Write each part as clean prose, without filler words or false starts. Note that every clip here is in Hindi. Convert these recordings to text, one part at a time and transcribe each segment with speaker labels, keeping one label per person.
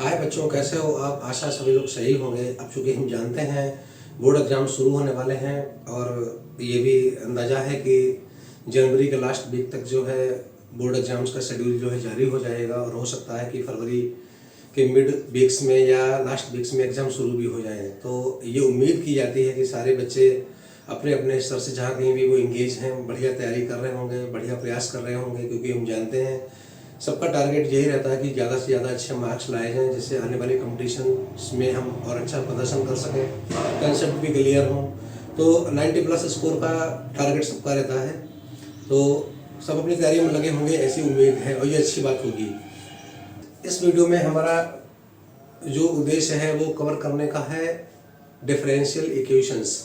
Speaker 1: हाय बच्चों, कैसे हो आप? आशा सभी लोग सही होंगे। अब चूंकि हम जानते हैं बोर्ड एग्ज़ाम शुरू होने वाले हैं और ये भी अंदाज़ा है कि जनवरी के लास्ट वीक तक जो है बोर्ड एग्ज़ाम्स का शेड्यूल जो है जारी हो जाएगा और हो सकता है कि फरवरी के मिड वीक्स में या लास्ट वीक्स में एग्ज़ाम शुरू भी हो जाएँ। तो ये उम्मीद की जाती है कि सारे बच्चे अपने अपने स्तर से जहाँ कहीं भी वो इंगेज हैं, बढ़िया तैयारी कर रहे होंगे, बढ़िया प्रयास कर रहे होंगे, क्योंकि हम जानते हैं सबका टारगेट यही रहता है कि ज़्यादा से ज़्यादा अच्छे मार्क्स लाए जाएँ, जिससे आने वाले कंपटीशन में हम और अच्छा प्रदर्शन कर सकें, कंसेप्ट भी क्लियर हों। तो 90+ स्कोर का टारगेट सबका रहता है। तो सब अपनी तैयारी में लगे होंगे, ऐसी उम्मीद है और ये अच्छी बात होगी। इस वीडियो में हमारा जो उद्देश्य है वो कवर करने का है डिफरेंशियल इक्वेशंस।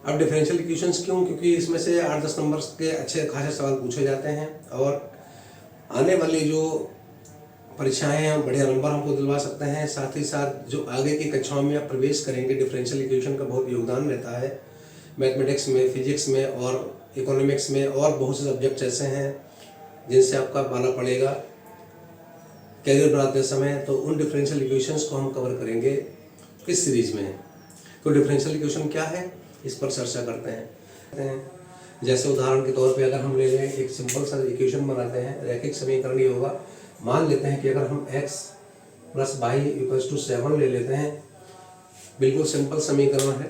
Speaker 1: अब डिफरेंशियल इक्वेशंस क्यों? क्योंकि इसमें से 8-10 नंबर के अच्छे खासे सवाल पूछे जाते हैं और आने वाली जो परीक्षाएं हैं बढ़िया नंबर हमको दिलवा सकते हैं। साथ ही साथ जो आगे की कक्षाओं में आप प्रवेश करेंगे, डिफरेंशियल इक्वेशन का बहुत योगदान रहता है मैथमेटिक्स में, फिजिक्स में और इकोनॉमिक्स में, और बहुत से सब्जेक्ट्स ऐसे हैं जिनसे आपका पाला पड़ेगा कैरियर बनाते समय। तो उन डिफरेंशियल इक्वेशंस को हम कवर करेंगे इस सीरीज में। तो डिफरेंशियल इक्वेशन क्या है, इस पर चर्चा करते हैं। जैसे उदाहरण के तौर पे अगर हम ले लें, एक सिंपल सा इक्वेशन बनाते हैं, रैखिक समीकरण ये होगा। मान लेते हैं कि अगर हम x + y = 7 ले लेते हैं, बिल्कुल सिंपल समीकरण है।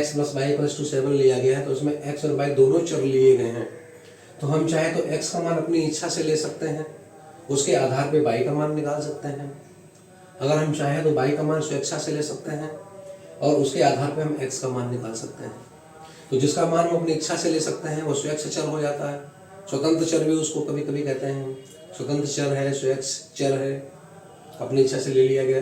Speaker 1: x + y = 7 लिया गया है तो उसमें x और y दोनों चर लिए गए हैं। तो हम चाहे तो x का मान अपनी इच्छा से ले सकते हैं, उसके आधार पे y का मान निकाल सकते हैं। अगर हम चाहें तो y का मान स्वेच्छा से ले सकते हैं और उसके आधार पे हम x का मान निकाल सकते हैं। तो जिसका मान हम अपनी इच्छा से ले सकते हैं वो स्वेच्छ चर हो जाता है। स्वतंत्र चर भी उसको कभी कभी कहते हैं। स्वतंत्र चर है, स्वेच्छ चर है, अपनी इच्छा से ले लिया गया।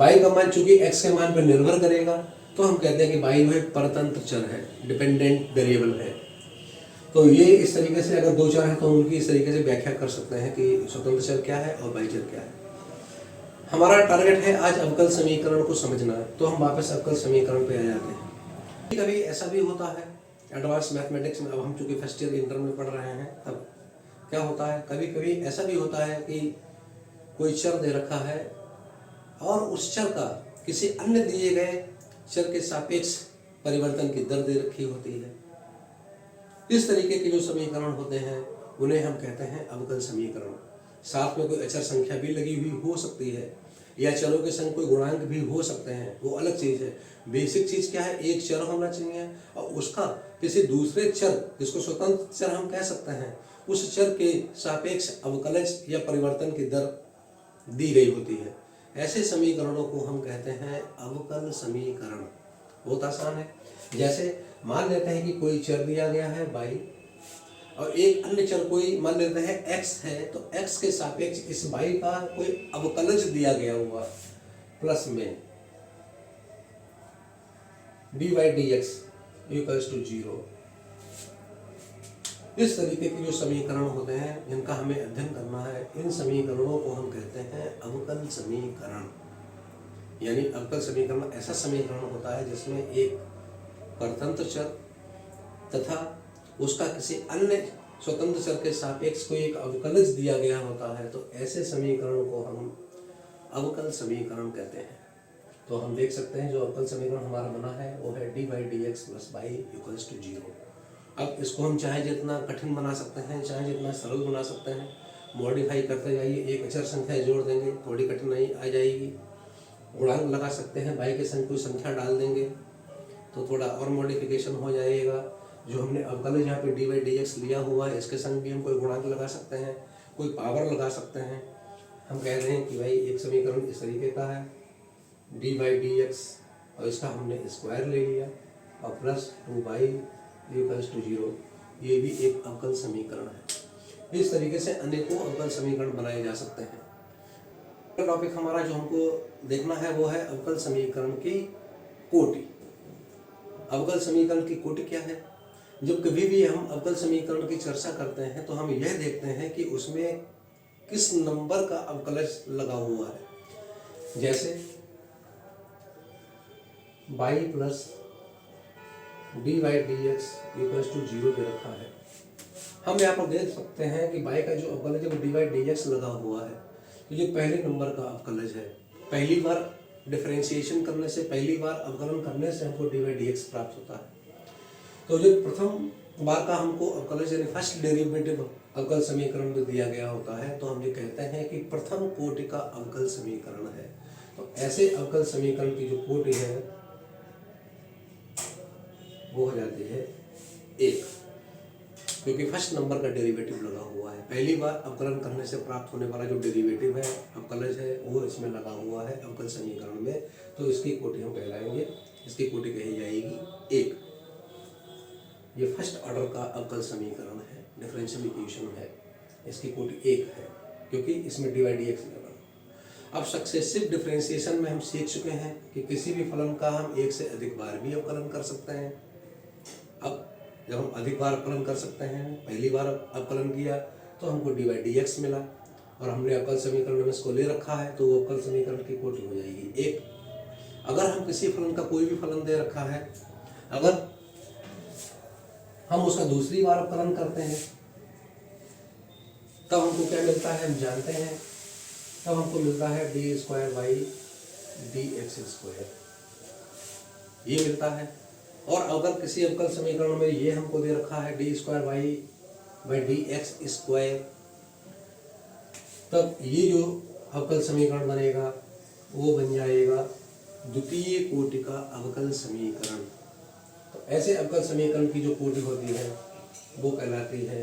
Speaker 1: y का मान चूंकि x के मान पर निर्भर करेगा तो हम कहते हैं कि y जो है परतंत्र चर है, डिपेंडेंट वेरिएबल है। तो ये इस तरीके से अगर दो चर हैं तो उनकी इस तरीके से व्याख्या कर सकते हैं कि स्वतंत्र चर क्या है और y चर क्या है। हमारा टारगेट है आज अवकल समीकरण को समझना, तो हम वापस अवकल समीकरण पे आ जाते हैं। कभी ऐसा भी होता है एडवांस मैथमेटिक्स में, अब हम चूंकि फर्स्ट ईयर इंटर में पढ़ रहे हैं, तब क्या होता है, कभी कभी ऐसा भी होता है कि कोई चर दे रखा है और उस चर का किसी अन्य दिए गए चर के सापेक्ष परिवर्तन की दर दे रखी होती है। इस तरीके के जो समीकरण होते हैं उन्हें हम कहते हैं अवकल समीकरण। साथ में कोई अचर संख्या भी लगी हुई हो सकती है या चरों के संग कोई गुणांक भी हो सकते हैं, वो अलग चीज है। बेसिक चीज क्या है, एक चर होना चाहिए और उसका किसी दूसरे चर, जिसको स्वतंत्र चर हम कह सकते हैं, उस चर के सापेक्ष अवकलज या परिवर्तन की दर दी गई होती है। ऐसे समीकरणों को हम कहते हैं अवकल समीकरण। बहुत आसान है। जैसे मान लेते हैं कि कोई चर दिया गया है y और एक अन्य चर कोई मान लेते हैं x है, तो x के सापेक्ष इस y का कोई अवकलज दिया गया हुआ प्लस में dy/dx = 0। इस तरीके के जो समीकरण होते हैं जिनका हमें अध्ययन करना है, इन समीकरणों को हम कहते हैं अवकल समीकरण। यानी अवकल समीकरण ऐसा समीकरण होता है जिसमें एक परतंत्र चर तथा उसका किसी अन्य स्वतंत्र चर के सापेक्ष कोई एक अवकलज दिया गया होता है। तो ऐसे समीकरण को हम अवकल समीकरण कहते हैं। तो हम देख सकते हैं जो अवकल समीकरण हमारा बना है वो है dy/dx + y = 0। अब इसको हम चाहे जितना कठिन बना सकते हैं, चाहे जितना सरल बना सकते हैं, मॉडिफाई करते जाइए। एक अचर संख्या जोड़ देंगे, थोड़ी कठिनाई आ जाएगी। गुणांक लगा सकते हैं, y के संग कोई संख्या डाल देंगे तो थोड़ा और मॉडिफिकेशन हो जाएगा। जो हमने अवकलज यहाँ पे dy/dx लिया हुआ है, इसके संग भी हम कोई गुणांक लगा सकते हैं, कोई पावर लगा सकते हैं। हम कह रहे हैं कि भाई एक समीकरण इस तरीके का है dy/dx और इसका हमने स्क्वायर ले लिया और प्लस 2y = 0। ये भी एक अवकल समीकरण है। इस तरीके से अनेकों अवकल समीकरण बनाए जा सकते हैं। टॉपिक हमारा जो हमको देखना है वो है अवकल समीकरण की कोटि। अवकल समीकरण की कोटि क्या है? जब कभी भी हम अवकल समीकरण की चर्चा करते हैं तो हम यह देखते हैं कि उसमें किस नंबर का अवकलज लगा हुआ है। जैसे y + dy/dx = 0 दे रखा है। हम यहाँ पर देख सकते हैं कि y का जो अवकलज है वो dy/dx लगा हुआ है। तो ये पहले नंबर का अवकलज है। पहली बार डिफरेंशिएशन करने से, पहली बार अवकलन करने से हमको dy dx प्राप्त होता है। तो जो प्रथम बार का हमको अवकलज यानी फर्स्ट डेरिवेटिव अवकल समीकरण में दिया गया होता है, तो हम ये कहते हैं कि प्रथम कोटि का अवकल समीकरण है। तो ऐसे अवकल समीकरण की जो कोटि है वो हो जाती है 1, क्योंकि फर्स्ट नंबर का डेरिवेटिव लगा हुआ है। पहली बार अवकलन करने से प्राप्त होने वाला जो डेरिवेटिव है, अवकलज है, वो इसमें लगा हुआ है अवकल समीकरण में, तो इसकी कोटि हम कहलाएंगे, इसकी कोटि कही जाएगी 1। ये फर्स्ट ऑर्डर का अवकल समीकरण है, डिफरेंशियल इक्वेशन है, इसकी कोटि 1 है, क्योंकि इसमें dy dx लगा। अब सक्सेसिव डिफरेंशिएशन में हम सीख चुके हैं कि किसी भी फलन का हम एक से अधिक बार भी अवकलन कर सकते हैं। अब जब हम अधिक बार अवकलन कर सकते हैं, पहली बार अवकलन किया तो हमको dy dx मिला, और हमने अवकल समीकरण में इसको ले रखा है, तो वो अवकल समीकरण की कोटि हो जाएगी 1। अगर हम किसी फलन का कोई भी फलन दे रखा है, अगर हम उसका दूसरी बार अवकलन करते हैं तब हमको क्या मिलता है, हम जानते हैं, तब हमको मिलता है D square by dx square, ये मिलता है। और अगर किसी अवकल समीकरण में ये हमको दे रखा है D square by dx square, तब ये जो अवकल समीकरण बनेगा वो बन जाएगा द्वितीय कोटि का अवकल समीकरण। तो ऐसे अवकल समीकरण की जो कोटि होती है वो कहलाती है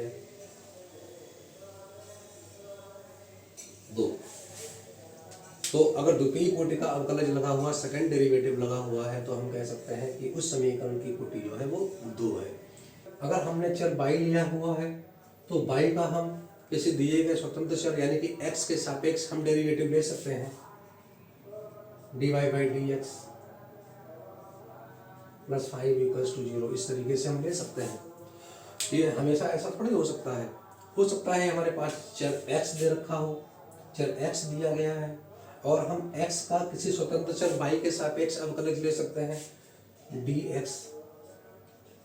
Speaker 1: 2। तो अगर द्वितीय कोटि का अवकलज लगा हुआ, सेकंड डेरिवेटिव लगा हुआ है, तो हम कह सकते हैं कि उस समीकरण की कोटि जो है वो 2 है। अगर हमने चर y लिया हुआ है तो y का हम किसी दिए गए स्वतंत्र चर यानी कि x के सापेक्ष हम डेरिवेटिव ले सकते हैं, dy by dx plus 5 equals to 0, इस तरीके से हम ले सकते हैं। ये हमेशा ऐसा थोड़ी हो सकता है हमारे पास चर x दे रखा हो, चर x दिया गया है और हम x का किसी स्वतंत्र चर y के सापेक्ष अवकलज ले सकते हैं, dx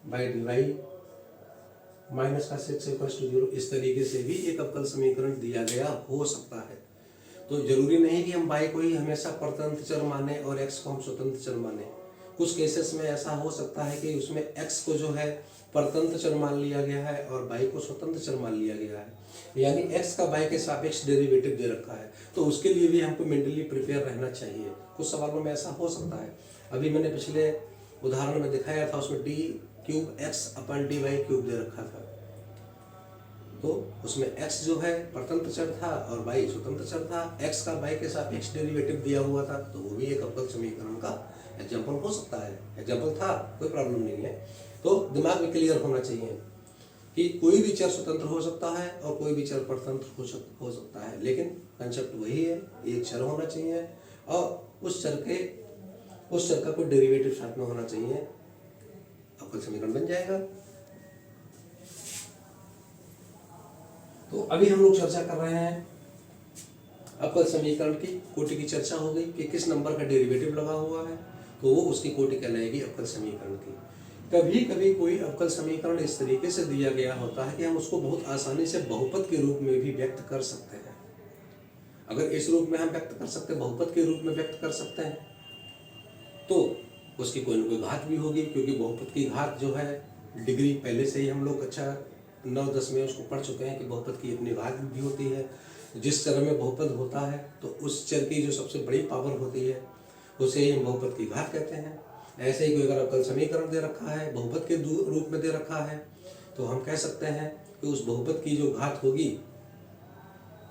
Speaker 1: बाई dy माइनस का 6 इक्वल्स टू 0, इस तरीके से भी एक अवकल समीकरण दिया गया हो सकता है। तो जरूरी नहीं कि हम y को ही हमेशा परतंत्र चर माने और x को हम स्वतंत्र चर माने। कुछ केसेस में ऐसा हो सकता है कि उसमें x को जो है परतंत्र चर मान लिया गया है और y को स्वतंत्र चर मान लिया गया है, यानी x का y के सापेक्ष डेरिवेटिव दे रखा है, तो उसके लिए भी हमको मेंटली प्रिपेयर रहना चाहिए। कुछ सवालों में ऐसा हो सकता है। अभी मैंने पिछले उदाहरण में दिखाया था, उसमें d क्यूब x अपन dy क्यूब दे रखा था, तो उसमें x जो है परतंत्र चर था और y स्वतंत्र चर था, x का y के सापेक्ष डेरिवेटिव दिया हुआ था, तो वो भी एक अवकल समीकरण का एग्जाम्पल हो सकता है। एग्जाम्पल था, कोई प्रॉब्लम नहीं है। तो दिमाग में क्लियर होना चाहिए कि कोई भी चर स्वतंत्र हो सकता है और कोई भी चर परतंत्र हो सकता है, लेकिन कंसेप्ट वही है, एक चर होना चाहिए और उस चर का कोई डेरिवेटिव साथ में होना चाहिए, अवकल समीकरण बन जाएगा। तो अभी हम लोग चर्चा कर रहे हैं अवकल समीकरण की कोटि की चर्चा हो गई कि किस नंबर का डेरिवेटिव लगा हुआ है, तो वो उसकी कोटि कहलाएगी अवकल समीकरण की। कभी कभी कोई अवकल समीकरण इस तरीके से दिया गया होता है कि हम उसको बहुत आसानी से बहुपद के रूप में भी व्यक्त कर सकते हैं। अगर इस रूप में हम व्यक्त कर सकते हैं, बहुपद के रूप में व्यक्त कर सकते हैं, तो उसकी कोई ना कोई घात भी होगी, क्योंकि बहुपद की घात जो है डिग्री पहले से ही हम लोग अच्छा 9-10 में उसको पढ़ चुके हैं कि बहुपद की अपनी घात भी होती है। जिस चर में बहुपद होता है तो उस चर की जो सबसे बड़ी पावर होती है उसे ही हम बहुपद की घात कहते हैं। ऐसे ही कोई अगर अवकल समीकरण दे रखा है, बहुपद के रूप में दे रखा है, तो हम कह सकते हैं कि उस बहुपद की जो घात होगी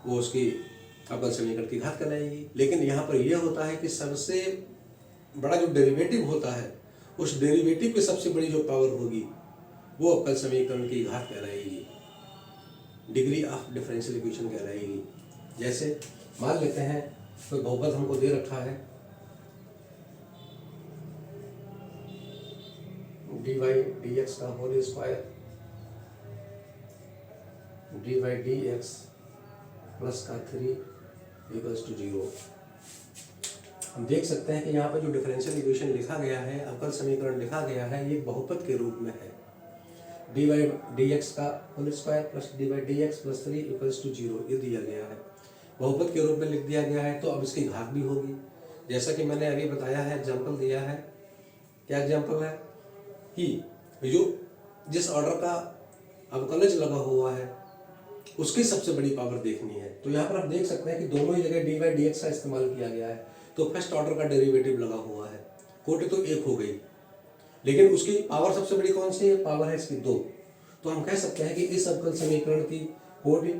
Speaker 1: वो उसकी अवकल समीकरण की घात कहलाएगी। लेकिन यहाँ पर यह होता है कि सबसे बड़ा जो डेरिवेटिव होता है, उस डेरिवेटिव की सबसे बड़ी जो पावर होगी वो अवकल समीकरण की घात कहलाएगी, डिग्री ऑफ डिफरेंशियल इक्वेशन कहलाएगी। जैसे मान लेते हैं कोई बहुपद हमको दे रखा है dy dx का whole square dy dx plus का 3 इक्वल्स टू 0। हम देख सकते हैं कि यहाँ पर जो डिफरेंशियल इक्वेशन लिखा गया है, अवकल समीकरण लिखा गया है, ये बहुपद के रूप में है। dy dx का whole square plus dy dx plus 3 equals to 0 ये दिया गया है। बहुपद के रूप में लिख दिया गया है, तो अब इसकी घात भी होगी। जैसा कि मैंने अभी बताया है, एग्जाम्पल दिया है। क्या एग्जाम्पल है कि जो जिस ऑर्डर का अवकलज लगा हुआ है उसकी सबसे बड़ी पावर देखनी है। तो यहाँ पर आप देख सकते हैं कि दोनों ही जगह डी बाई डी एक्स का इस्तेमाल किया गया है। तो फर्स्ट ऑर्डर का डेरिवेटिव लगा हुआ है, कोटि तो एक हो गई, लेकिन उसकी पावर सबसे बड़ी कौन सी है? पावर है इसकी 2। तो हम कह सकते हैं कि इस अवकल समीकरण की कोटि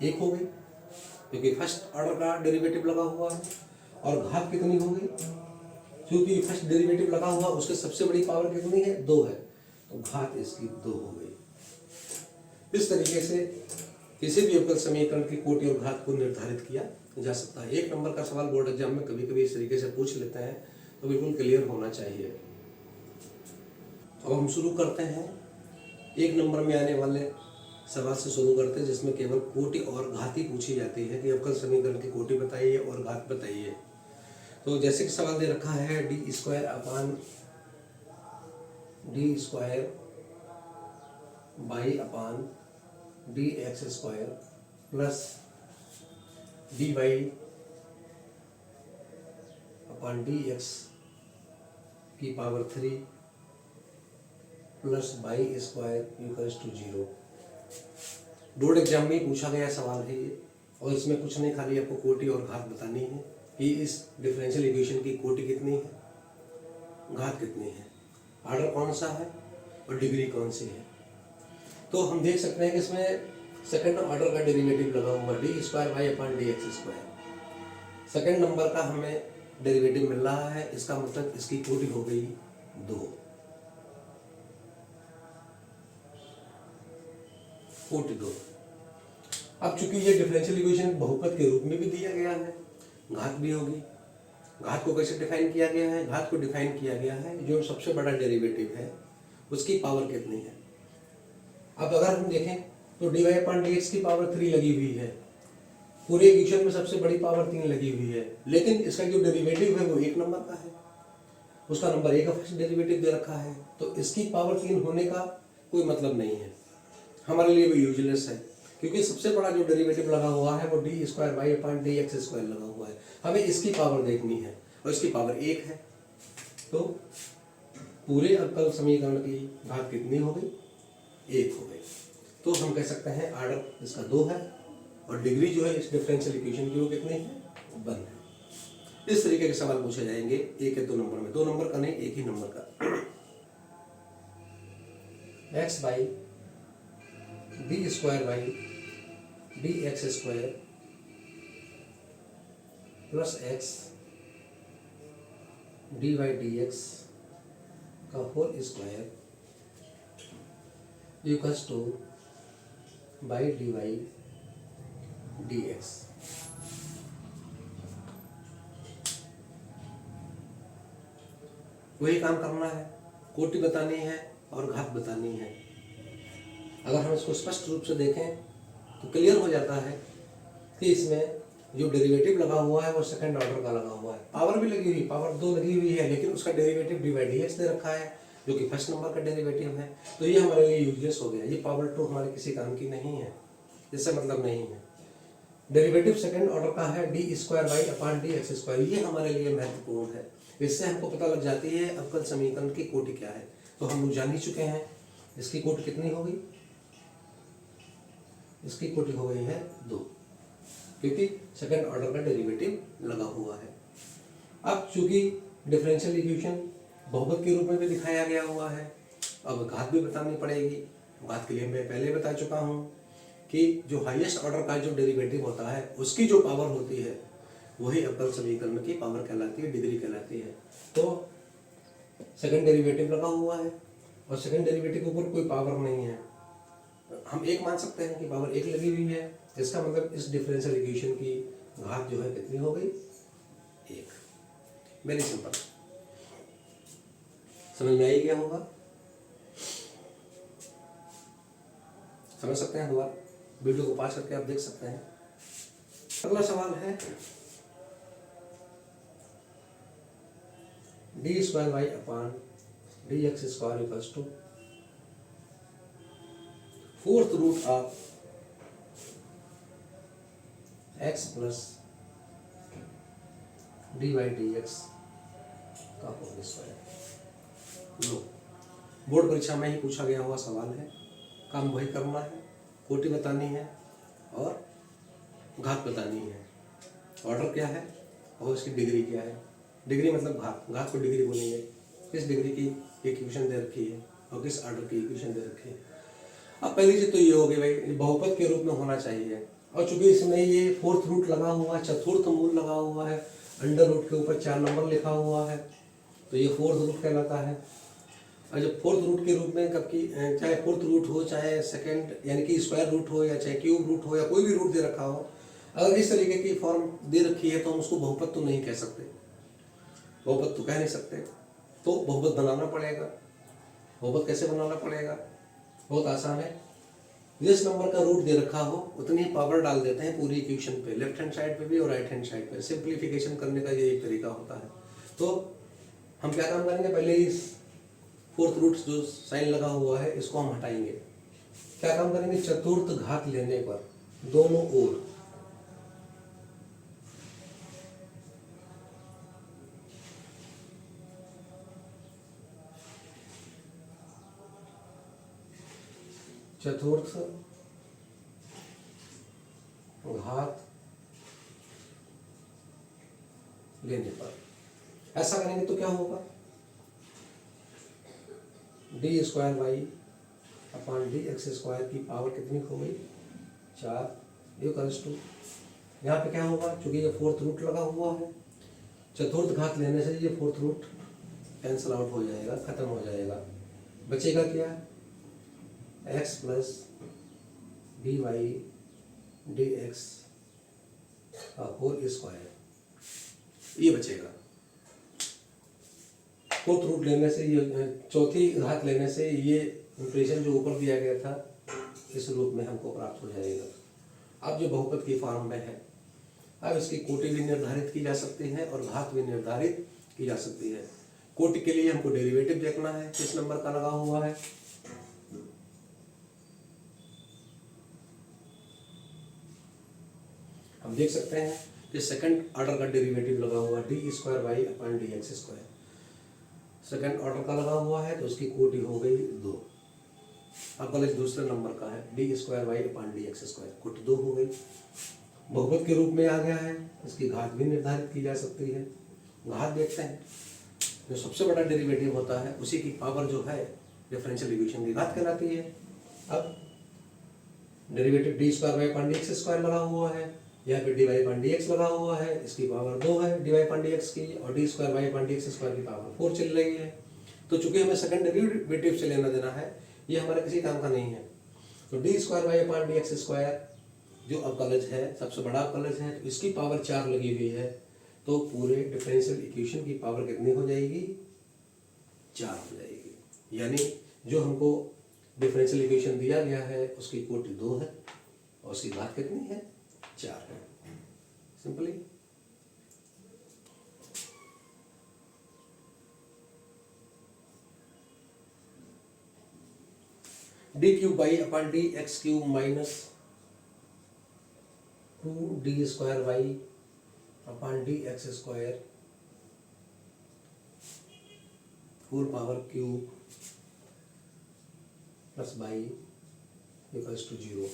Speaker 1: 1 हो गई, क्योंकि फर्स्ट ऑर्डर का डेरिवेटिव लगा हुआ है। और घात कितनी होगी? क्योंकि फर्स्ट डेरिवेटिव लगा हुआ, उसकी सबसे बड़ी पावर कितनी है? 2 है, तो घात इसकी 2 हो गई। इस तरीके से किसी भी अवकल समीकरण की कोटि और घात को निर्धारित किया जा सकता है। 1 नंबर का सवाल बोर्ड एग्जाम में कभी कभी इस तरीके से पूछ लेते हैं, तो बिल्कुल क्लियर होना चाहिए। अब हम शुरू करते हैं 1 नंबर में आने वाले सवाल से शुरू करते हैं, जिसमें केवल कोटि और घात ही पूछी जाती है कि अवकल समीकरण की कोटि बताइए और घात बताइए। तो जैसे कि सवाल दे रखा है D square upon D square by upon D X square plus D Y upon D X की power 3 plus by square equals to 0। Board exam में पूछा गया सवाल है ये, और इसमें कुछ नहीं, खाली आपको कोटि और घात बतानी है कि इस डिफरेंशियल इक्वेशन की कोटि कितनी है, घात कितनी है, ऑर्डर कौन सा है और डिग्री कौन सी है। तो हम देख सकते हैं कि इसमें सेकंड ऑर्डर का डेरिवेटिव लगा हुआ D square Y upon D X square. Second number का हमें डेरिवेटिव मिल रहा है, इसका मतलब इसकी कोटि हो गई 2, कोटि 2। अब चूंकि ये डिफरेंशियल इक्वेशन बहुपद के रूप में भी दिया गया है, घात भी होगी। घात को कैसे डिफाइन किया गया है? घात को डिफाइन किया गया है जो सबसे बड़ा डेरिवेटिव है उसकी पावर कितनी है। अब अगर हम देखें तो D Y upon D X की पावर 3 लगी हुई है, पूरे इक्वेशन में सबसे बड़ी पावर 3 लगी हुई है, लेकिन इसका जो डेरिवेटिव है वो 1 नंबर का है, उसका नंबर 1 का फर्स्ट डेरिवेटिव दे रखा है, तो इसकी पावर 3 होने का कोई मतलब नहीं है, हमारे लिए वो यूजलेस है, क्योंकि सबसे बड़ा जो डेरिवेटिव लगा हुआ है वो D square Y upon D X square लगा हुआ है। हमें इसकी पावर देखनी है और इसकी पावर 1 है, तो पूरे अवकल समीकरण की घात कितनी हो गई? 1 हो गई। तो हम कह सकते हैं ऑर्डर इसका 2 है और डिग्री जो है इस डिफरेंशियल इक्वेशन की वो कितनी है? 1 है। इस तरीके के सवाल पूछे जाएंगे 1 या 2 नंबर में, 2 नंबर का नहीं, एक ही नंबर का। X by D square by D X square plus X D Y D X का whole square equals to by D Y D X. वही काम करना है, कोटि बतानी है और घात बतानी है। अगर हम इसको स्पष्ट रूप से देखें तो क्लियर हो जाता है कि इसमें जो डेरिवेटिव लगा हुआ है वो सेकंड ऑर्डर का लगा हुआ है, पावर भी लगी हुई, पावर 2 लगी हुई है, लेकिन उसका derivative D by D X दे रखा है जो कि फर्स्ट नंबर का डेरिवेटिव है, तो ये हमारे लिए यूजलेस हो गया। ये पावर 2 हमारे किसी काम की नहीं है, इससे मतलब नहीं है। डेरिवेटिव सेकंड ऑर्डर का है D square Y upon D X square, ये हमारे लिए महत्वपूर्ण है। इससे हमको पता लग जाती है अवकल समीकरण की कोटि क्या है। तो हम लोग जान ही चुके हैं इसकी कोटि कितनी होगी, इसकी कोटि हो गई है 2, क्योंकि सेकंड ऑर्डर का डेरिवेटिव लगा हुआ है। अब चूंकि डिफरेंशियल इक्वेशन बहुपद के रूप में भी दिखाया गया हुआ है, अब घात भी बतानी पड़ेगी। घात के लिए मैं पहले बता चुका हूँ कि जो हाईएस्ट ऑर्डर का जो डेरिवेटिव होता है उसकी जो पावर होती है वही अवकल समीकरण की पावर कहलाती है, डिग्री कहलाती है। तो सेकंड डेरिवेटिव लगा हुआ है और सेकंड डेरिवेटिव के ऊपर कोई पावर नहीं है, हम 1 मान सकते हैं कि पावर 1 लगी हुई है, इसका मतलब इस डिफरेंशियल इक्वेशन की घात जो है कितनी हो गई? 1। वेरी सिंपल, समझ में आई गया होगा? समझ सकते हैं? दोबारा वीडियो को पास करके आप देख सकते हैं। अगला सवाल है D square Y upon D X square equals to 4th root of X plus D Y D X का होल स्क्वायर। लो, बोर्ड परीक्षा में ही पूछा गया हुआ सवाल है, काम वही करना है, कोटि बतानी है और घात बतानी है। ऑर्डर क्या है और इसकी डिग्री क्या है। डिग्री मतलब घात, घात को डिग्री बोलेंगे। किस डिग्री की इक्वेशन दे रखी है और किस ऑर्डर की इक्वेशन दे रखी है। अब पहली चीज तो ये होगी भाई, बहुपद के रूप में होना चाहिए, और चूंकि इसमें ये फोर्थ रूट लगा हुआ है, चतुर्थ मूल लगा हुआ है, अंडर रूट के ऊपर 4 नंबर लिखा हुआ है, तो ये फोर्थ रूट कहलाता है। और जब फोर्थ रूट के रूप में कब की, चाहे फोर्थ रूट हो, चाहे सेकंड यानी कि स्क्वायर रूट हो, या चाहे क्यूब रूट हो, या कोई भी रूट दे रखा हो, अगर इस तरीके की फॉर्म दे रखी है तो हम उसको बहुपद तो नहीं कह सकते, बहुपद तो कह नहीं सकते, तो बहुपद बनाना पड़ेगा। बहुपद कैसे बनाना पड़ेगा, बहुत आसान है। जिस नंबर का रूट दे रखा हो उतनी पावर डाल देते हैं पूरी इक्वेशन पे, लेफ्ट हैंड साइड पे भी और राइट हैंड साइड पे। सिंप्लीफिकेशन करने का ये एक तरीका होता है। तो हम क्या काम करेंगे, पहले इस फोर्थ रूट जो साइन लगा हुआ है इसको हम हटाएंगे। क्या काम करेंगे, चतुर्थ घात लेने पर दोनों ओर चतुर्थ घात लेने पर ऐसा करेंगे तो क्या होगा, D square Y upon D X square की पावर कितनी हो गई, 4 इक्वल्स टू, यहाँ पे क्या होगा, चूंकि ये फोर्थ रूट लगा हुआ है, चतुर्थ घात लेने से ये फोर्थ रूट कैंसल आउट हो जाएगा, खत्म हो जाएगा। बचेगा क्या, X plus D Y D X का होल स्क्वायर, ये बचेगा। फोर्थ रूट लेने से, ये चौथी घात लेने से ये इंप्रेशन जो ऊपर दिया गया था इस रूप में हमको प्राप्त हो जाएगा। अब जो बहुपद की फॉर्म में है, अब इसकी कोटि भी निर्धारित की जा सकती है और घात भी निर्धारित की जा सकती है। कोटि के लिए हमको डेरिवेटिव देखना है, किस नंबर का लगा हुआ है, हम देख सकते हैं कि सेकंड ऑर्डर का डेरिवेटिव लगा हुआ है, D square Y upon D X square. Second order का लगा हुआ है तो उसकी कोटि हो गई 2। अब कॉलेज दूसरे नंबर का है, D square Y upon D X square, कोटि 2 हो गई। बहुपद के रूप में आ गया है, इसकी घात भी निर्धारित की जा सकती है। घात देखते हैं, जो सबसे बड़ा डेरिवेटिव होता है उसी की पावर जो है डिफरेंशियल इक्वेशन की घात कहलाती है। अब derivative D square Y upon D X square लगा हुआ है, यहाँ पे D Y upon D X लगा हुआ है, इसकी पावर 2 है D Y upon D X की, और D square Y upon D X square की पावर 4 चल रही है। तो चूंकि हमें सेकंड डेरिवेटिव से लेना देना है, ये हमारे किसी काम का नहीं है। तो D square Y upon D X square जो अवकलज है, सबसे बड़ा अवकलज है, तो इसकी पावर 4 लगी हुई है, तो पूरे डिफरेंशियल इक्वेशन की पावर कितनी हो जाएगी, 4 हो जाएगी। यानी जो हमको डिफरेंशियल इक्वेशन दिया गया है उसकी कोटि 2 है और उसकी घात कितनी है, 4 है। Simply D cube Y upon D X cube minus 2 D square Y upon D X square whole power cube plus Y equals to 0।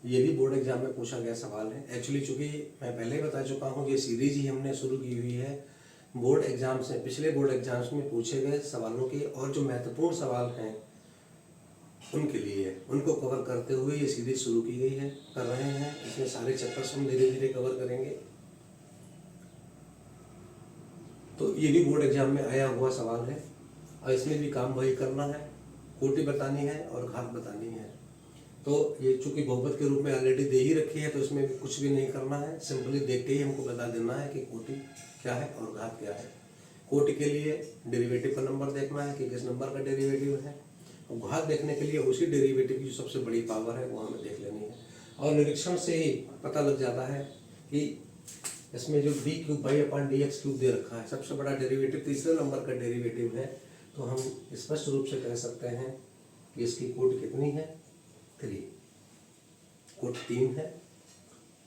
Speaker 1: ये भी बोर्ड एग्जाम में पूछा गया सवाल है। एक्चुअली चूंकि मैं पहले ही बता चुका हूँ, ये सीरीज ही हमने शुरू की हुई है बोर्ड एग्जाम से, पिछले बोर्ड एग्जाम्स में पूछे गए सवालों के और जो महत्वपूर्ण सवाल हैं उनके लिए, उनको कवर करते हुए ये सीरीज शुरू की गई है, कर रहे हैं। इसमें सारे चैप्टर्स हम धीरे धीरे कवर करेंगे। तो ये भी बोर्ड एग्जाम में आया हुआ सवाल है और इसमें भी काम वही करना है, कोटि बतानी है और घात बतानी है। तो ये चूंकि बहुपद के रूप में ऑलरेडी दे ही रखी है तो इसमें भी कुछ भी नहीं करना है, सिंपली देख के ही हमको बता देना है कि कोटि क्या है और घात क्या है। कोटि के लिए डेरिवेटिव का नंबर देखना है कि किस नंबर का डेरिवेटिव है, और घात देखने के लिए उसी डेरिवेटिव की जो सबसे बड़ी पावर है वो हमें देख लेनी है। और निरीक्षण से ही पता लग जाता है कि इसमें जो D cube Y upon D X cube दे रखा है, सबसे बड़ा डेरिवेटिव तीसरे नंबर का डेरिवेटिव है, तो हम स्पष्ट रूप से कह सकते हैं कि इसकी कोटि कितनी है, 3, कोटि 3 है।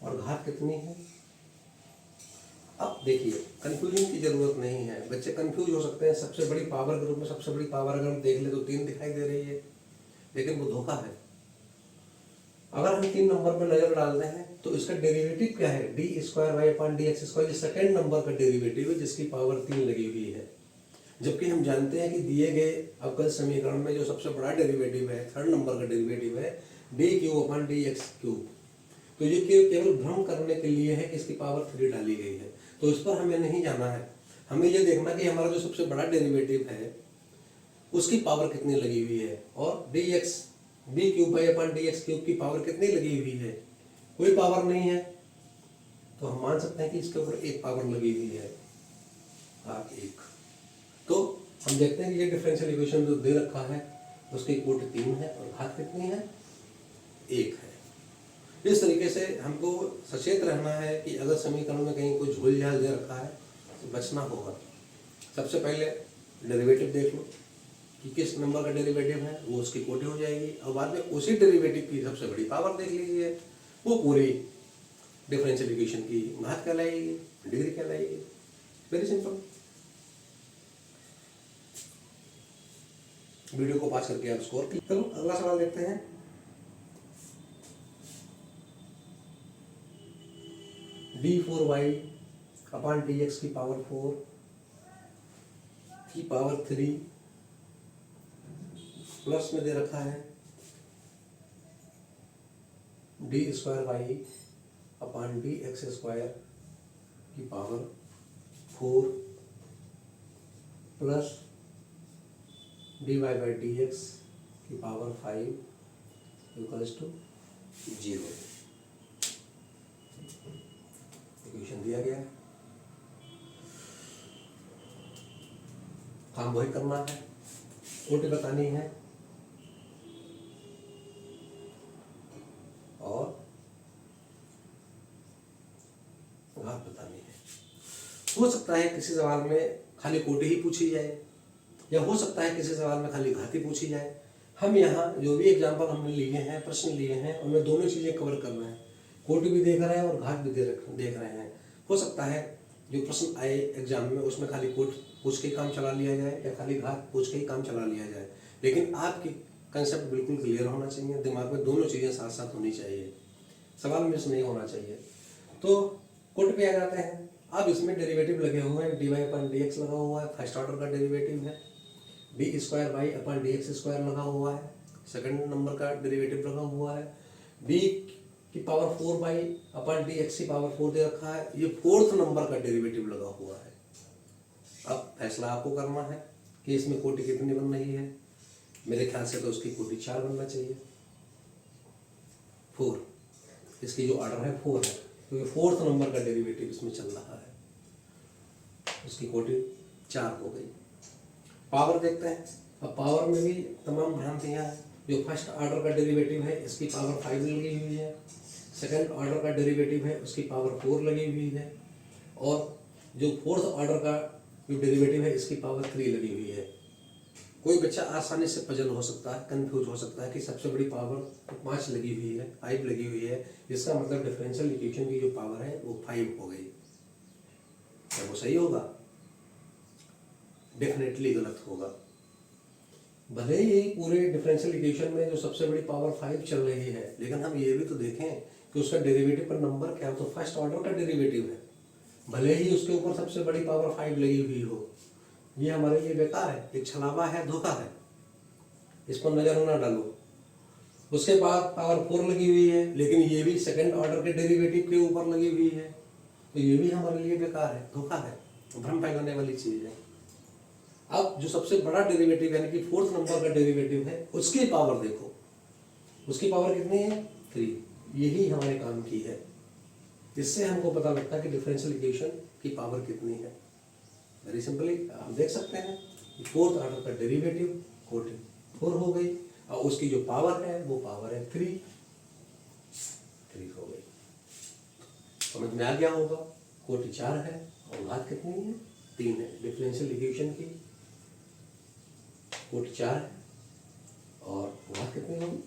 Speaker 1: और घात कितनी है। अब देखिए कंफ्यूजन की जरूरत नहीं है, बच्चे कंफ्यूज हो सकते हैं। सबसे बड़ी पावर ग्रुप में सबसे बड़ी पावर अगर हम देख ले तो 3 दिखाई दे रही है, लेकिन वो धोखा है। अगर हम 3 नंबर पर नजर डालते हैं तो इसका डेरिवेटिव क्या है, D square Y upon D X square, ये सेकेंड नंबर का डेरिवेटिव है जिसकी पावर 3 लगी हुई है। जबकि हम जानते हैं कि दिए गए अवकल समीकरण में जो सबसे बड़ा डेरिवेटिव है, थर्ड नंबर का डेरिवेटिव है D cube upon D X cube. तो ये केवल भ्रम करने के लिए है कि इसकी पावर 3 डाली गई है, तो इस पर हमें नहीं जाना है। हमें ये देखना कि हमारा जो सबसे बड़ा डेरिवेटिव है उसकी पावर कितनी लगी हुई है, और D x D cube by upon D X cube की पावर कितनी लगी हुई है। कोई पावर नहीं है तो हम मान सकते हैं कि इसके ऊपर एक पावर लगी हुई है, घात 1। तो हम देखते हैं कि ये डिफरेंशियल इक्वेशन जो दे रखा है उसकी कोटि 3 है और घात कितनी है, 1 है। इस तरीके से हमको सचेत रहना है कि अगर समीकरण में कहीं कोई झोल झाल दे रखा है तो बचना होगा। सबसे पहले डेरिवेटिव देख लो कि किस नंबर का डेरिवेटिव है, वो उसकी कोटि हो जाएगी, और बाद में उसी डेरिवेटिव की सबसे बड़ी पावर देख लीजिए, वो पूरी डिफरेंशियल इक्वेशन की घात कहलाएगी, डिग्री कहलाएगी। Very simple. वीडियो को पास करके आप स्कोर क्लिक करो। अगला सवाल देखते हैं। d4y अपॉन dx की पावर 4 की पावर 3 प्लस में दे रखा है D square Y upon D X square की power 4 plus D Y by D X की पावर 5 इक्वल्स टू 0। इक्वेशन दिया गया है, काम वही करना है, कोटि बतानी है और घात बतानी है। हो सकता है किसी सवाल में खाली कोटि ही पूछी जाए, या हो सकता है किसी सवाल में खाली घात ही पूछी जाए। हम यहाँ जो भी एग्जाम्पल हमने लिए हैं, प्रश्न लिए हैं, उनमें दोनों चीजें कवर कर रहे हैं, कोटि भी देख रहे हैं और घात भी देख रहे हैं। हो सकता है जो प्रश्न आए एग्जाम में उसमें खाली कोटि पूछ के ही काम चला लिया जाए या खाली घात पूछ के ही काम चला लिया जाए, लेकिन आपकी कंसेप्ट बिल्कुल क्लियर होना चाहिए, दिमाग में दोनों चीजें साथ साथ होनी चाहिए, सवाल मिस नहीं होना चाहिए। तो कोटि पे आ जाते हैं। अब इसमें डेरिवेटिव लगे हुए हैं, D Y upon D X लगा हुआ है, फर्स्ट ऑर्डर का डेरिवेटिव है, D square Y upon D X square लगा हुआ है, सेकंड नंबर का डेरिवेटिव लगा हुआ है, डी की power 4 by upon D X की पावर 4 दे रखा है, ये फोर्थ नंबर का डेरिवेटिव लगा हुआ है। अब फैसला आपको करना है कि इसमें कोटि कितनी बन रही है। मेरे ख्याल से तो उसकी कोटि 4 बनना चाहिए, 4। इसकी जो ऑर्डर है 4 है, क्योंकि फोर्थ नंबर का डेरिवेटिव इसमें चल रहा है, उसकी कोटि 4 हो गई। पावर देखते हैं। अब पावर में भी तमाम भ्रांतियां हैं। जो फर्स्ट ऑर्डर का डेरिवेटिव है इसकी पावर 5 लगी हुई है, सेकंड ऑर्डर का डेरिवेटिव है उसकी पावर 4 लगी हुई है, और जो फोर्थ ऑर्डर का जो डेरिवेटिव है इसकी पावर 3 लगी हुई है। कोई बच्चा आसानी से पजल हो सकता है, कंफ्यूज हो सकता है कि सबसे बड़ी पावर 5 लगी हुई है, 5 लगी हुई है, इसका मतलब डिफरेंशियल इक्वेशन की जो पावर है वो 5 हो गई। क्या वो सही होगा? डेफिनेटली गलत होगा। भले ही पूरे डिफरेंशियल इक्वेशन में जो सबसे बड़ी पावर 5 चल रही है, लेकिन हम ये भी तो देखें कि उसका डेरिवेटिव पर नंबर क्या है, तो फर्स्ट ऑर्डर का डेरिवेटिव है, भले ही उसके ऊपर सबसे बड़ी पावर 5 लगी हुई हो। ये हमारे लिए बेकार है, एक छलावा है, धोखा है, इस पर नजर ना डालो। उसके बाद पावर 4 लगी हुई है, लेकिन ये भी सेकंड ऑर्डर के डेरिवेटिव के ऊपर लगी हुई है, तो ये भी हमारे लिए बेकार है, धोखा है, भ्रम फैलाने वाली चीज है। अब जो सबसे बड़ा डेरिवेटिव यानी कि फोर्थ नंबर का डेरिवेटिव है उसकी पावर देखो, उसकी पावर कितनी है? 3। यही हमारे काम की है। इससे हमको पता लगता है कि डिफरेंशियल इक्वेशन की पावर कितनी है। वेरी सिंपली आप देख सकते हैं कि फोर्थ ऑर्डर का डेरिवेटिव कोटि 4 हो गई, और उसकी जो पावर है वो पावर है 3 हो गई। समझ में आ गया होगा, कोटि 4 है और घात कितनी है? 3 है। डिफरेंशियल इक्वेशन की कोटि 4 है और घात कितनी होगी?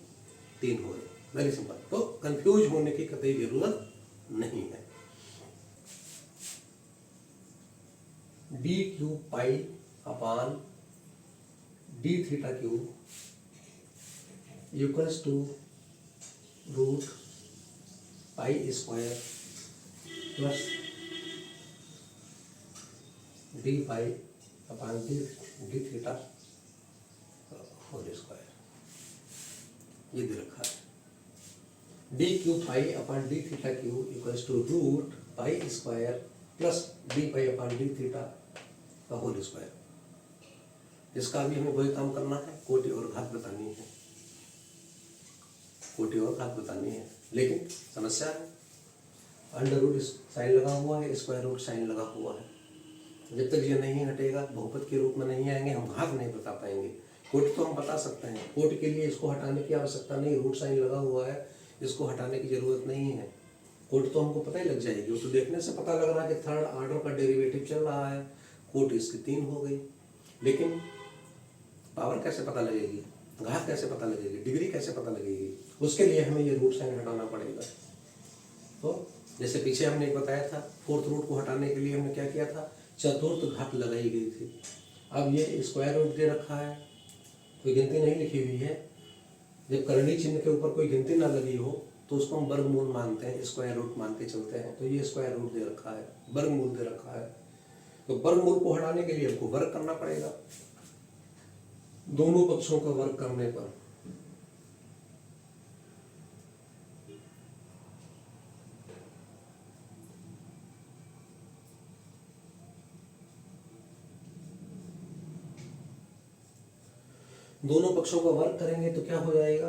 Speaker 1: 3 हो गई। Very simple. तो कंफ्यूज होने की कतई जरूरत नहीं है। D cube pi upon D theta cube equals to root pi square plus D pi upon D theta whole square, ये दे रखा है। D cube pi upon D theta cube equals to root pi square plus D pi upon D theta का होल स्क्वायर। इसका भी हमें वही काम करना है, कोटि और घात बतानी है, कोटि और घात बतानी है। लेकिन समस्या है, अंडर रूट साइन लगा हुआ है, स्क्वायर रूट साइन लगा हुआ है। जब तक ये नहीं हटेगा, बहुपद के रूप में नहीं आएंगे, हम घात नहीं बता पाएंगे। कोटि तो हम बता सकते हैं, कोटि के लिए इसको हटाने की आवश्यकता नहीं, रूट साइन लगा हुआ है, इसको हटाने की जरूरत नहीं है। कोटि तो हमको पता ही लग जाएगी, वो तो देखने से पता लग रहा है कि थर्ड ऑर्डर का डेरिवेटिव चल रहा है, कोटि इसकी 3 हो गई। लेकिन पावर कैसे पता लगेगी, घात कैसे पता लगेगी, डिग्री कैसे पता लगेगी, उसके लिए हमें ये रूट साइन हटाना पड़ेगा। तो जैसे पीछे हमने एक बताया था, फोर्थ रूट को हटाने के लिए हमने क्या किया था, चतुर्थ घात लगाई गई थी। अब ये स्क्वायर रूट दे रखा है, कोई गिनती नहीं लिखी हुई है। जब करंडी चिन्ह के ऊपर कोई गिनती ना लगी हो तो उसको हम वर्गमूल मानते हैं, स्क्वायर रूट मान के चलते हैं। तो ये स्क्वायर रूट दे रखा है, वर्गमूल दे रखा है, तो वर्गमूल को हटाने के लिए हमको वर्ग करना पड़ेगा। दोनों पक्षों का वर्ग करने पर दोनों पक्षों का वर्ग करेंगे तो क्या हो जाएगा,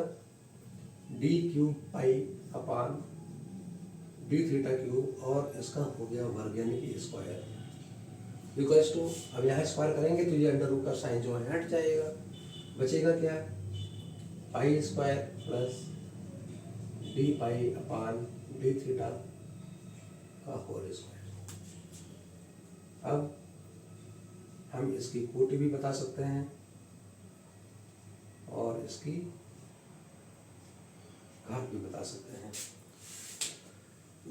Speaker 1: D cube pi upon D theta cube और इसका हो गया वर्ग यानी कि स्क्वायर इक्वल्स टू, अब यहाँ स्क्वायर करेंगे तो ये अंडर रूट का साइन जो है हट जाएगा, बचेगा क्या, पाई square plus D pi upon D theta का होल स्क्वायर। अब हम इसकी कोटि भी बता सकते हैं और इसकी घात भी बता सकते हैं।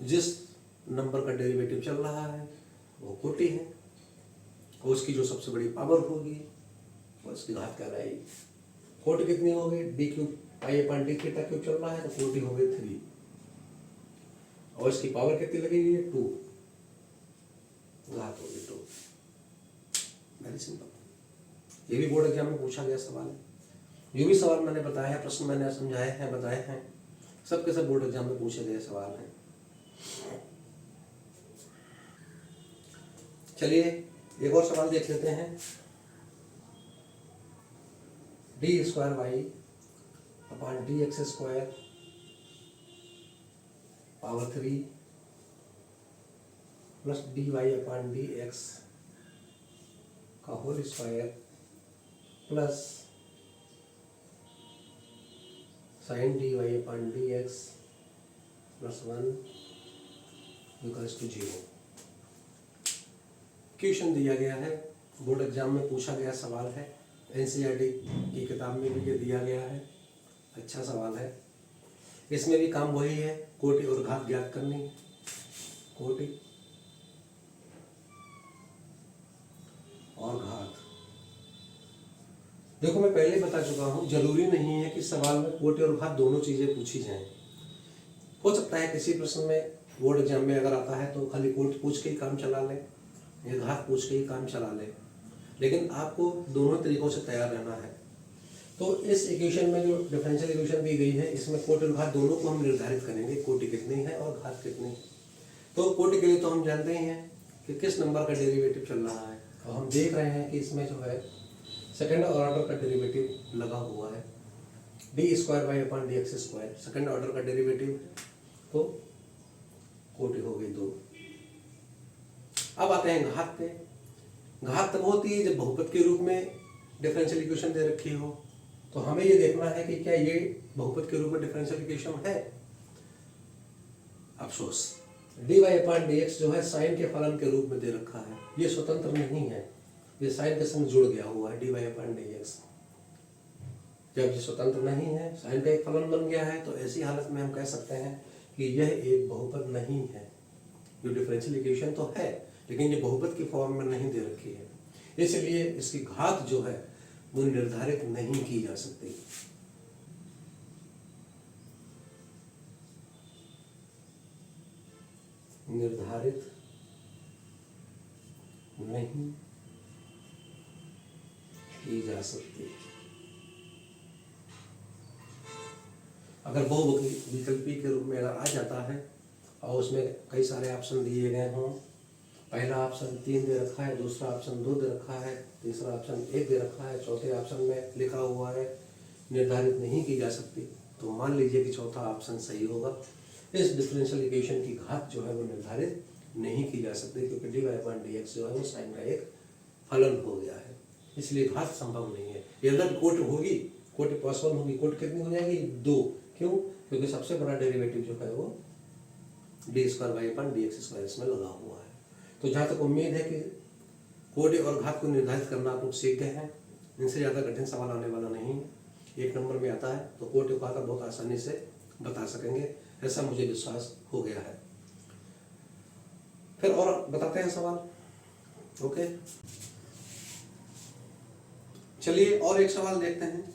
Speaker 1: जिस नंबर का डेरिवेटिव चल रहा है वो कोटि है, और उसकी जो सबसे बड़ी पावर होगी वो इसकी घात कहलाएगी। कोटि कितनी होगी, D cube pi upon D theta cube चल रहा है तो कोटि हो गई 3, और इसकी पावर कितनी लगेगी, 2, घात होगी 2। Very simple. ये भी बोर्ड एग्जाम में पूछा गया सवाल है। जो भी सवाल मैंने बताया, प्रश्न मैंने समझाए हैं, बताए हैं, सबके सब बोर्ड एग्जाम में पूछे गए सवाल हैं। चलिए एक और सवाल देख लेते हैं। D square Y upon D X square power 3 plus D Y upon D X का whole square plus sine D Y upon D X plus 1 equals to 0। Question दिया गया है, बोर्ड एग्जाम में पूछा गया सवाल है, एनसीईआरटी की किताब में भी ये दिया गया है, अच्छा सवाल है। इसमें भी काम वही है, कोटि और घात ज्ञात करनी, कोटि और घात। देखो मैं पहले बता चुका हूँ, जरूरी नहीं है कि सवाल में कोटि और घात दोनों चीजें पूछी जाएं। हो सकता है किसी प्रश्न में बोर्ड एग्जाम में अगर आता है तो खाली कोटि पूछ के ही काम चला ले या घात पूछ के ही काम चला ले, लेकिन आपको दोनों तरीकों से तैयार रहना है। तो इस इक्वेशन में जो डिफरेंशियल इक्वेशन दी गई है, इसमें कोटि और घात दोनों को हम निर्धारित करेंगे, कोटि कितनी है और घात कितनी है। तो कोटि के लिए तो हम जानते ही हैं कि किस नंबर का डेरिवेटिव चल रहा है, और हम देख रहे हैं कि इसमें जो है सेकेंड ऑर्डर का डेरिवेटिव लगा हुआ है, D square Y upon D X square second order का डेरिवेटिव है, तो कोटि हो गई 2। अब आते हैं घात पे। घात तब होती है जब बहुपद के रूप में डिफरेंशियल इक्वेशन दे रखी हो, तो हमें ये देखना है कि क्या ये बहुपद के रूप में डिफरेंशियल इक्वेशन है। अफसोस D Y upon D x जो है साइन के फलन के रूप में दे रखा है, ये स्वतंत्र नहीं है, ये साइन के संग जुड़ गया हुआ है D Y upon D x. जब ये स्वतंत्र नहीं है, साइन का एक फलन बन गया है, तो ऐसी हालत में हम कह सकते हैं कि यह एक बहुपद नहीं है। जो डिफरेंशियल इक्वेशन तो है लेकिन ये बहुपद की फॉर्म में नहीं दे रखी है, इसलिए इसकी घात जो है वो निर्धारित नहीं की जा सकती। निर्धारित नहीं की जा सकती। अगर बहुविकल्पी के रूप में अगर आ जाता है और उसमें कई सारे ऑप्शन दिए गए हों, पहला ऑप्शन 3 दे रखा है, दूसरा ऑप्शन 2 दे रखा है, तीसरा ऑप्शन 1 दे रखा है, चौथे ऑप्शन में लिखा हुआ है निर्धारित नहीं की जा सकती, तो मान लीजिए कि चौथा ऑप्शन सही होगा। इस डिफरेंशियल इक्वेशन की घात जो है वो निर्धारित नहीं की जा सकती, क्योंकि dy/dx जो है वो साइन का एक फलन हो गया है, इसलिए घात संभव नहीं है। यदि कोट होगी, कोट पॉसिबल होगी, कोट कितनी हो जाएगी? 2। क्यों? क्योंकि सबसे बड़ा डेरिवेटिव जो है वो d²y/dx² इसमें लगा हुआ है। तो जहाँ तक उम्मीद है कि कोट और घात को निर्धारित करना आप लोग सीख गए हैं, इनसे ज़्यादा कठिन सवाल आने वाला नहीं है। 1 नंबर में आता है तो कोट और घात बहुत आसानी से बता सकेंगे, ऐसा मुझे विश्वास हो गया है। फिर और बताते हैं सवाल। ओके, चलिए और एक सवाल देखते हैं।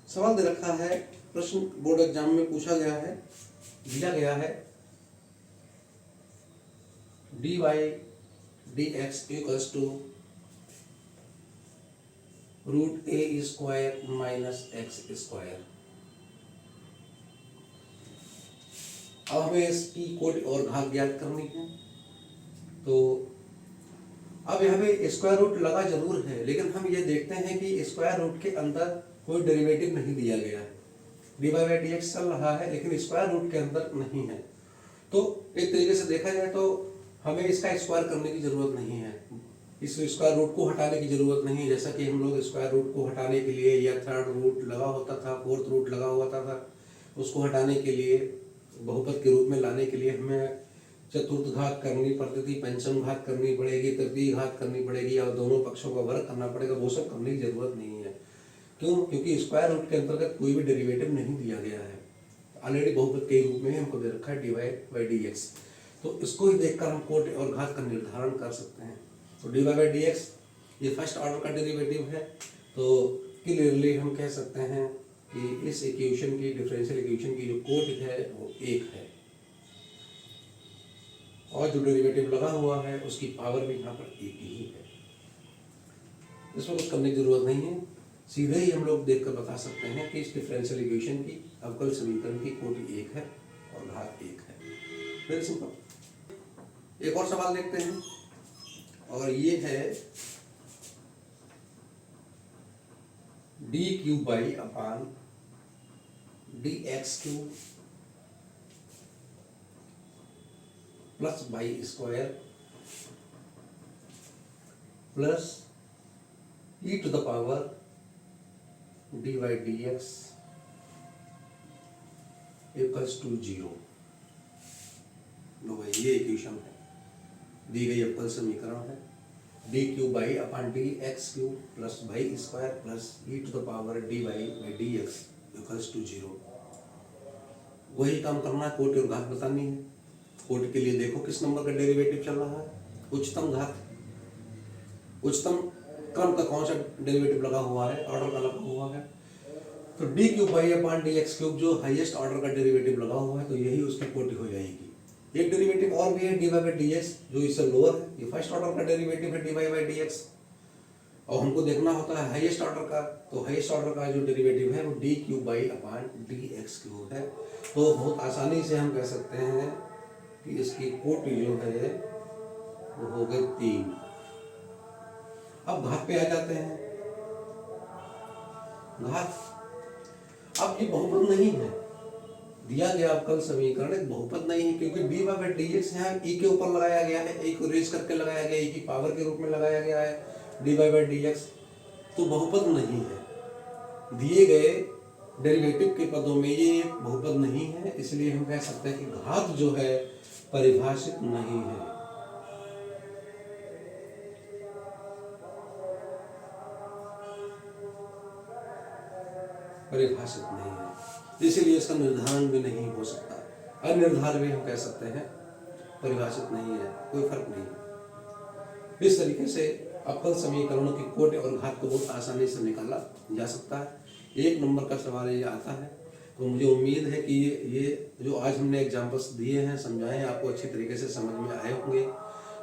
Speaker 1: सवाल दे रखा है, प्रश्न बोर्ड एग्जाम में पूछा गया है, दिया गया है dy/dx equals to √a² - x²। अब हमें इसकी कोट और घात ज्ञात करनी है। तो अब यहाँ पे स्क्वायर रूट लगा जरूर है, लेकिन हम ये देखते हैं कि स्क्वायर रूट के अंदर कोई डेरिवेटिव नहीं दिया गया है। dy/dx चल रहा है लेकिन स्क्वायर रूट के अंदर नहीं है। तो एक तरीके से देखा जाए तो हमें इसका स्क्वायर करने की जरूरत नहीं है, इस स्क्वायर रूट को हटाने की जरूरत नहीं है। जैसा कि हम लोग स्क्वायर रूट को हटाने के लिए या थर्ड रूट लगा होता था, फोर्थ रूट लगा होता था, उसको हटाने के लिए बहुपद के रूप में लाने के लिए हमें चतुर्थ घात करनी पड़ती थी, पंचम घात करनी पड़ेगी, तृतीय घात करनी पड़ेगी और दोनों पक्षों का वर्ग करना पड़ेगा। वो सब करने की जरूरत नहीं है। क्यों? क्योंकि स्क्वायर रूट के अंतर्गत कोई भी डेरिवेटिव नहीं दिया गया है, ऑलरेडी बहुपद के रूप में हमको दे रखा है dy/dx। तो इसको ही देखकर हम कोट और घात का निर्धारण कर सकते हैं। तो dy/dx ये फर्स्ट ऑर्डर का डेरिवेटिव है, तो क्लियरली हम कह सकते हैं कि इस इक्वेशन की, डिफरेंशियल इक्वेशन की जो कोट है वो 1 है, और जो डेरिवेटिव लगा हुआ है उसकी पावर भी यहाँ पर 1 ही है। इसमें कुछ करने की जरूरत नहीं है, सीधे ही हम लोग देखकर बता सकते हैं कि इस डिफरेंशियल इक्वेशन की अवकल समीकरण की कोटि 1 है और घात 1 है। Very simple. एक और सवाल देखते हैं, और ये है d³ plus y² plus e to the power dy/dx equals to 0। लो भाई, ये इक्वेशन है, दी गई अवकल समीकरण है d³ plus y² plus e to the power dy/dx equals to 0। वही काम करना है, कोटि और घात बतानी है। कोटि के लिए देखो किस नंबर का डेरिवेटिव चल रहा है, उच्चतम घात, उच्चतम क्रम का कौन सा डेरिवेटिव लगा हुआ है, ऑर्डर का लगा हुआ है। तो d³/dx³ जो हाईएस्ट ऑर्डर का डेरिवेटिव लगा हुआ है, तो यही उसकी कोटि हो जाएगी। एक डेरिवेटिव और भी है dy/dx जो इससे लोअर है, ये फर्स्ट ऑर्डर का डेरिवेटिव है dy/dx, और हमको देखना होता है हाईएस्ट ऑर्डर का। तो हाईएस्ट ऑर्डर का जो डेरिवेटिव है वो d³/dx³ है। तो बहुत आसानी से हम कह सकते हैं कि इसकी कोटि जो है वो हो गई 3। अब घात पे आ जाते हैं। घात, अब ये बहुपद नहीं है, दिया गया अवकल समीकरण एक बहुपद नहीं है, क्योंकि dy/dx यहाँ e के ऊपर लगाया गया है, e को रेज करके लगाया गया है, e की पावर के रूप में लगाया गया है dy/dx, तो बहुपद नहीं है। दिए गए डेरिवेटिव के पदों में ये बहुपद नहीं है, इसलिए हम कह सकते हैं कि घात जो है परिभाषित नहीं है। परिभाषित नहीं है, इसीलिए इसका निर्धारण भी नहीं हो सकता। अनिर्धारित भी हम कह सकते हैं, परिभाषित नहीं है, कोई फर्क नहीं है। इस तरीके से अवकल समीकरणों की कोटि और घात को बहुत आसानी से निकाला जा सकता है। 1 नंबर का सवाल ये आता है, तो मुझे उम्मीद है कि ये जो आज हमने एग्जाम्पल्स दिए हैं, समझाए हैं, आपको अच्छी तरीके से समझ में आए होंगे।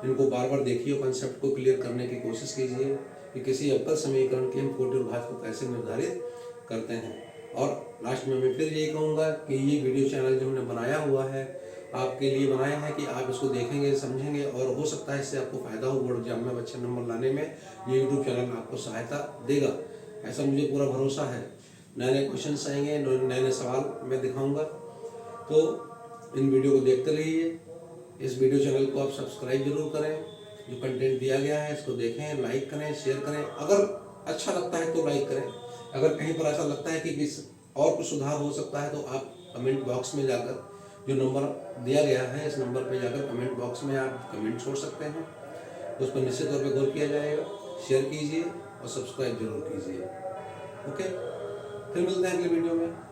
Speaker 1: इनको बार बार देखिए, कंसेप्ट को क्लियर करने की कोशिश कीजिए कि किसी अवकल समीकरण के हम कोटि और घात को कैसे निर्धारित करते हैं। और लास्ट में मैं फिर यही कहूँगा कि ये वीडियो चैनल जो हमने बनाया हुआ है, आपके लिए बनाया है कि आप इसको देखेंगे, समझेंगे, और हो सकता है इससे आपको फायदा हो बोर्ड एग्जाम में अच्छे नंबर लाने में। ये यूट्यूब चैनल आपको सहायता देगा, ऐसा मुझे पूरा भरोसा है। नए नए क्वेश्चंस आएंगे, नए नए सवाल मैं दिखाऊंगा, तो इन वीडियो को देखते रहिए। इस वीडियो चैनल को आप सब्सक्राइब जरूर करें। जो कंटेंट दिया गया है इसको देखें, लाइक करें, शेयर करें। अगर अच्छा लगता है तो लाइक करें, अगर कहीं पर ऐसा लगता है कि किस और कुछ सुधार हो सकता है तो आप कमेंट बॉक्स में जाकर, जो नंबर दिया गया है इस नंबर पर जाकर कमेंट बॉक्स में आप कमेंट छोड़ सकते हैं। उस पर निश्चित तौर पर गौर किया जाएगा। शेयर कीजिए और सब्सक्राइब जरूर कीजिए। ओके, फिर मिलते हैं अगले वीडियो में।